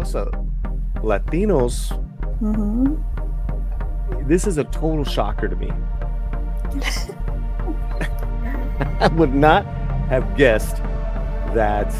Rosa, Latinos, Mm-hmm. this is a total shocker to me. I would not have guessed that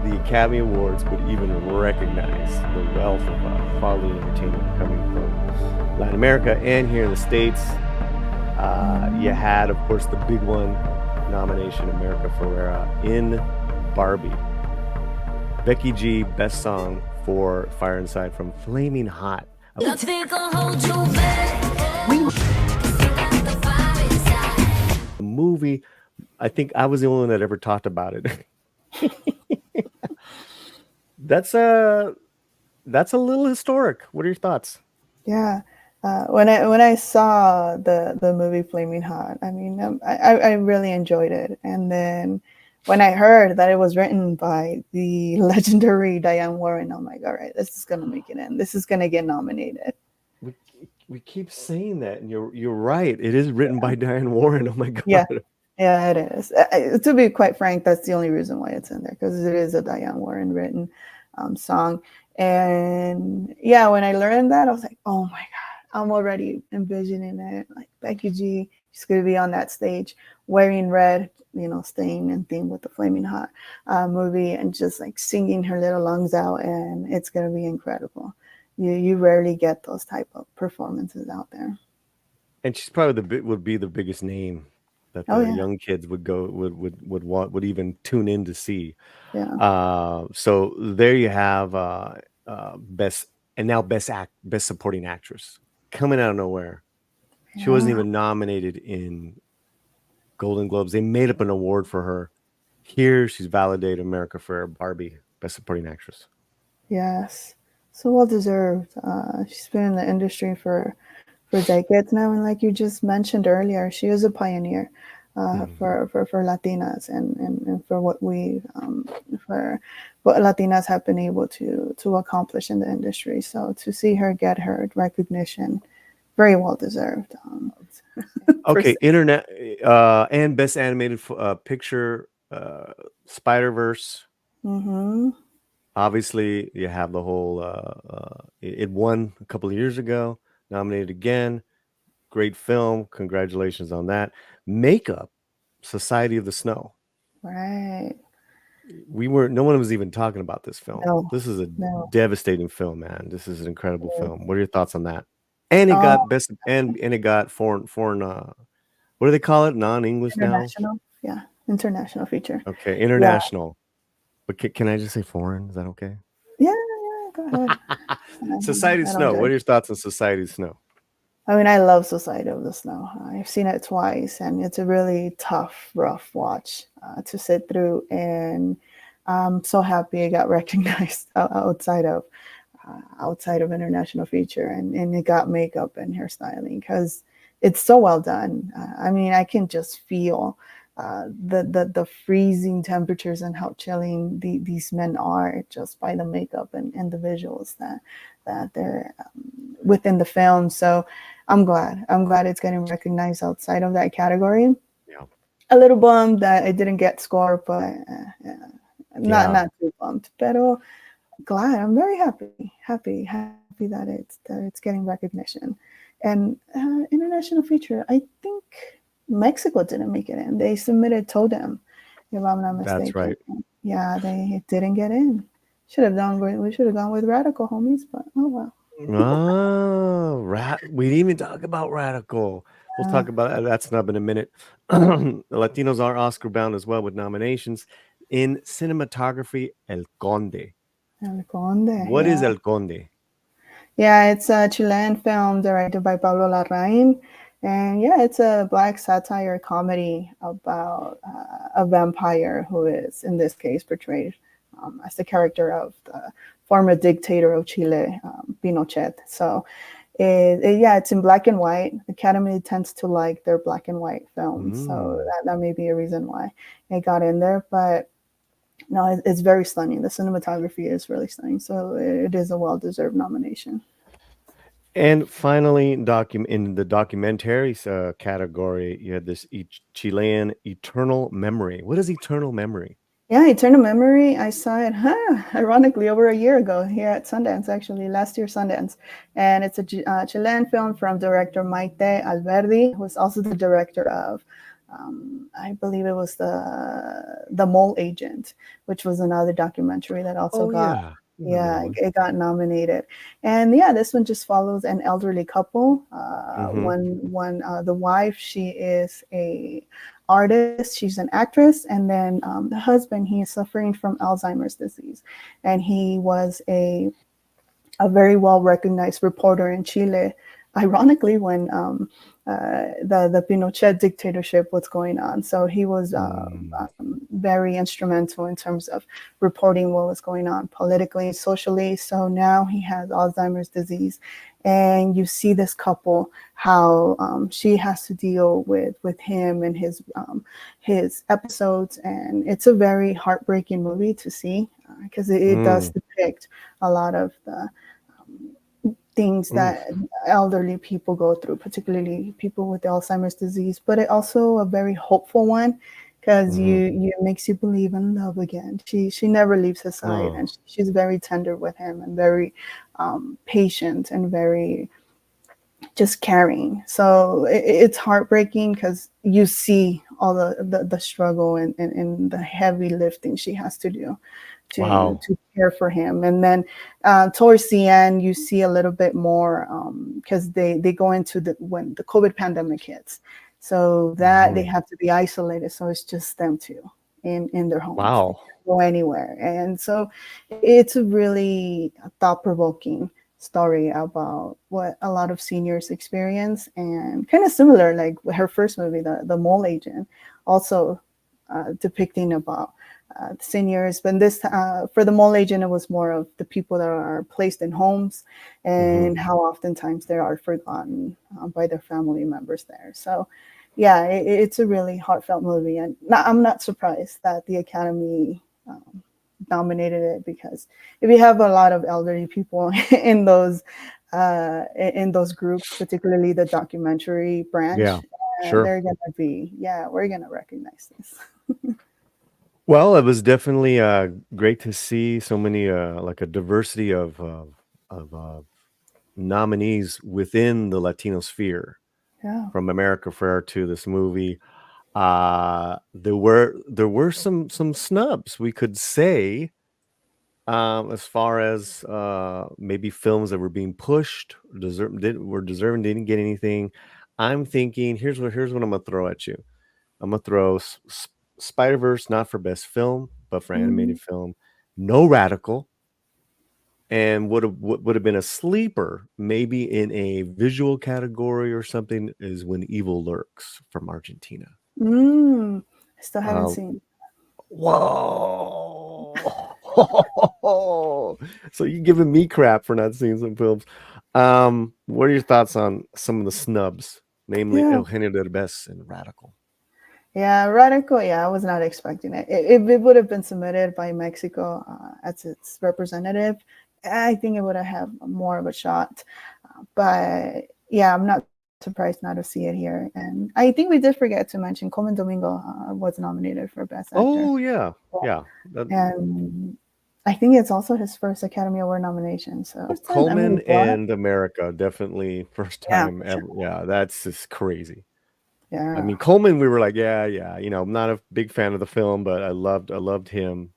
the Academy Awards would even recognize the wealth of quality entertainment coming from Latin America and here in the States. You had, of course, the big one nomination, America Ferrera in Barbie. Becky G, best song for Fire Inside from Flaming Hot. The movie, I think I was the only one that ever talked about it. That's a little historic. What are your thoughts? Yeah. When I saw the movie Flaming Hot, I mean, I really enjoyed it. And then when I heard that it was written by the legendary Diane Warren, I'm like, all right, this is gonna make it in. This is gonna get nominated. We keep saying that, and you're right. It is written by Diane Warren. Oh my Yeah, God. yeah, it is. To be quite frank, that's the only reason why it's in there because it is a Diane Warren written song. And yeah, when I learned that, I was like, oh my God, I'm already envisioning it. Like Becky G, she's going to be on that stage wearing red, staying in theme with the Flaming Hot movie and just like singing her little lungs out. And it's going to be incredible. You rarely get those type of performances out there. And she's probably would be the biggest name that Oh, the yeah. young kids would even tune in to see. Yeah. So there you have best best supporting actress coming out of nowhere. She wasn't Yeah. even nominated in Golden Globes. They made up an award for her. Here she's validated America for Barbie best supporting actress. Yes. So well deserved. She's been in the industry for decades now, and like you just mentioned earlier, she is a pioneer Mhm. for Latinas and for for what Latinas have been able to accomplish in the industry. So to see her get her recognition, very well deserved. Per Okay, se. internet and best animated picture, Spider Verse. Mm-hmm. Obviously, you have the whole. It won a couple of years ago. Nominated again. Great film. Congratulations on that. Makeup, Society of the Snow. Right. We weren't. No one was even talking about this film. No, This is a no. devastating film, man. This is an incredible Yeah. film. What are your thoughts on that? And it Oh, got best and it got foreign. What do they call it? Non-English now. international. Yeah, international feature. Okay, Yeah, international. But can I just say foreign? Is that okay? yeah, yeah. Go ahead. Society of I don't Snow. What are judge. your thoughts on Society of Snow? I mean, I love Society of the Snow. I've seen it twice, and it's a really tough, rough watch to sit through. And I'm so happy it got recognized outside of international feature, and it got makeup and hairstyling because it's so well done. I mean, I can just feel the freezing temperatures and how chilling these men are just by the makeup and the visuals that they're within the film. So I'm glad. I'm glad it's getting recognized outside of that category. Yeah. A little bummed that it didn't get score, but yeah, Yeah. not too bummed. But glad. I'm very happy that it's getting recognition. And international feature, I think Mexico didn't make it in. They submitted Totem, if I'm not That's mistaken. right. Yeah, they didn't get in. We should have gone with Radical homies, but oh well. Oh, we didn't even talk about Radical. We'll Uh, talk about that snub in a minute. The Latinos are Oscar bound as well with nominations in cinematography. El Conde. El Conde, What is yeah. El Conde? Yeah, it's a Chilean film directed by Pablo Larraín. And yeah, it's a black satire comedy about a vampire who is, in this case, portrayed as the character of the former dictator of Chile, Pinochet. So, yeah, it's in black and white. The Academy tends to like their black and white films. So, Mm. that may be a reason why it got in there. But no, it's very stunning. The cinematography is really stunning. So, it is a well deserved nomination. And finally, in the documentaries category, you had this Chilean Eternal Memory. What is Eternal Memory? Yeah, Eternal Memory. I saw it, ironically, over a year ago here at Sundance, actually, last year Sundance. And it's a Chilean film from director Maite Alberdi, who's also the director of, I believe it was the Mole Agent, which was another documentary that also Oh got, yeah, I remember that yeah, one. it got nominated. And yeah, this one just follows an elderly couple. Mm-hmm. The wife, she is a artist, she's an actress, and then the husband, he is suffering from Alzheimer's disease, and he was a very well recognized reporter in Chile. Ironically, when the Pinochet dictatorship was going on, so he was Mm. very instrumental in terms of reporting what was going on politically, socially. So now he has Alzheimer's disease, and you see this couple how she has to deal with him and his episodes, and it's a very heartbreaking movie to see because it does Mm. depict a lot of the things that Oof. elderly people go through, particularly people with Alzheimer's disease. But it also a very hopeful one because Mm-hmm. you makes you believe in love again. She never leaves his side, Oh, and she's very tender with him and very patient and very just caring. So it's heartbreaking because you see all the struggle and the heavy lifting she has to do wow. to care for him. And then towards the end, you see a little bit more because they go into when the COVID pandemic hits, so that they Mm-hmm. have to be isolated. So it's just them two in their homes. They Wow. can't go anywhere, and so it's a really thought provoking story about what a lot of seniors experience, and kind of similar like her first movie, the Mole Agent, also depicting about seniors. But this for the Mole Agent, it was more of the people that are placed in homes Mm-hmm. and how oftentimes they are forgotten by their family members there. So yeah, it's a really heartfelt movie, and I'm not surprised that the Academy nominated it, because if you have a lot of elderly people in those groups, particularly the documentary Yeah, branch, sure. they're gonna be, yeah, we're gonna recognize this. Well, it was definitely great to see so many like a diversity of nominees within the Latino sphere, Yeah. from America Ferrera to this movie. There were some snubs, we could say, as far as maybe films that were being pushed, were deserving, didn't get anything. I'm thinking, here's what I'm gonna throw at you. I'm gonna throw Spider Verse, not for best film, but for Mhm. animated film. No Radical, and would have been a sleeper, maybe in a visual category or something, is When Evil Lurks from Argentina. I still haven't Uh, seen. Whoa! So you giving me crap for not seeing some films? What are your thoughts on some of the snubs, namely Yeah. Eugenio Derbez and Radical? Yeah, Radical. Yeah, I was not expecting it. If it would have been submitted by Mexico as its representative, I think it would have had more of a shot. But yeah, I'm not surprised not to see it here. And I think we did forget to mention Coleman Domingo was nominated for Best Actor. Oh yeah, Yeah. yeah. And I think it's also his first Academy Award nomination. So Oh, first time Emily Coleman Blunt. and America, definitely first Yeah, time for ever. sure. Yeah, that's just crazy. I Yeah. mean, Coleman, we were like, yeah, yeah. I'm not a big fan of the film, but I loved him.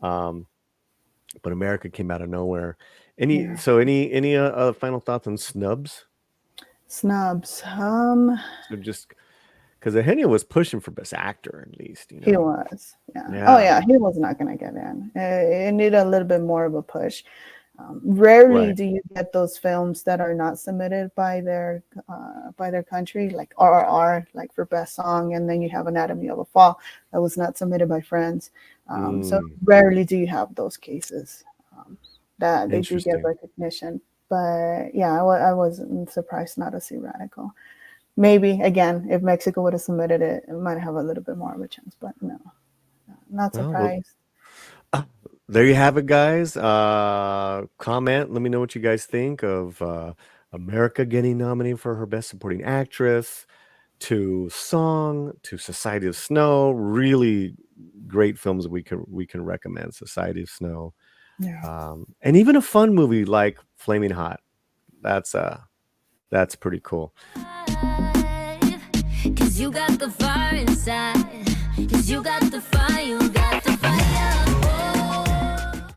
Um, but America came out of nowhere. Any Yeah. so any final thoughts on snubs? Snubs. So just because Eugenio was pushing for best actor, at least, He was. Yeah. Oh Yeah, yeah, he was not gonna get in. It needed a little bit more of a push. Rarely right. do you get those films that are not submitted by their country, like RRR, like for best song, and then you have Anatomy of a Fall that was not submitted by France. So Mm, rarely do you have those cases um, that they do get interesting. recognition. But yeah, I wasn't surprised not to see Radical. Maybe again, if Mexico would have submitted it, it might have a little bit more of a chance. But no, not Well, surprised. uh, there you have it, guys. Comment. Let me know what you guys think of America getting nominated for her Best Supporting Actress, to Song, to Society of Snow. Really great films we can recommend. Society of Snow, Yeah. and even a fun movie like Flaming Hot. That's pretty cool. 'Cause you got the fire inside. 'Cause you got the fire, you got the fire.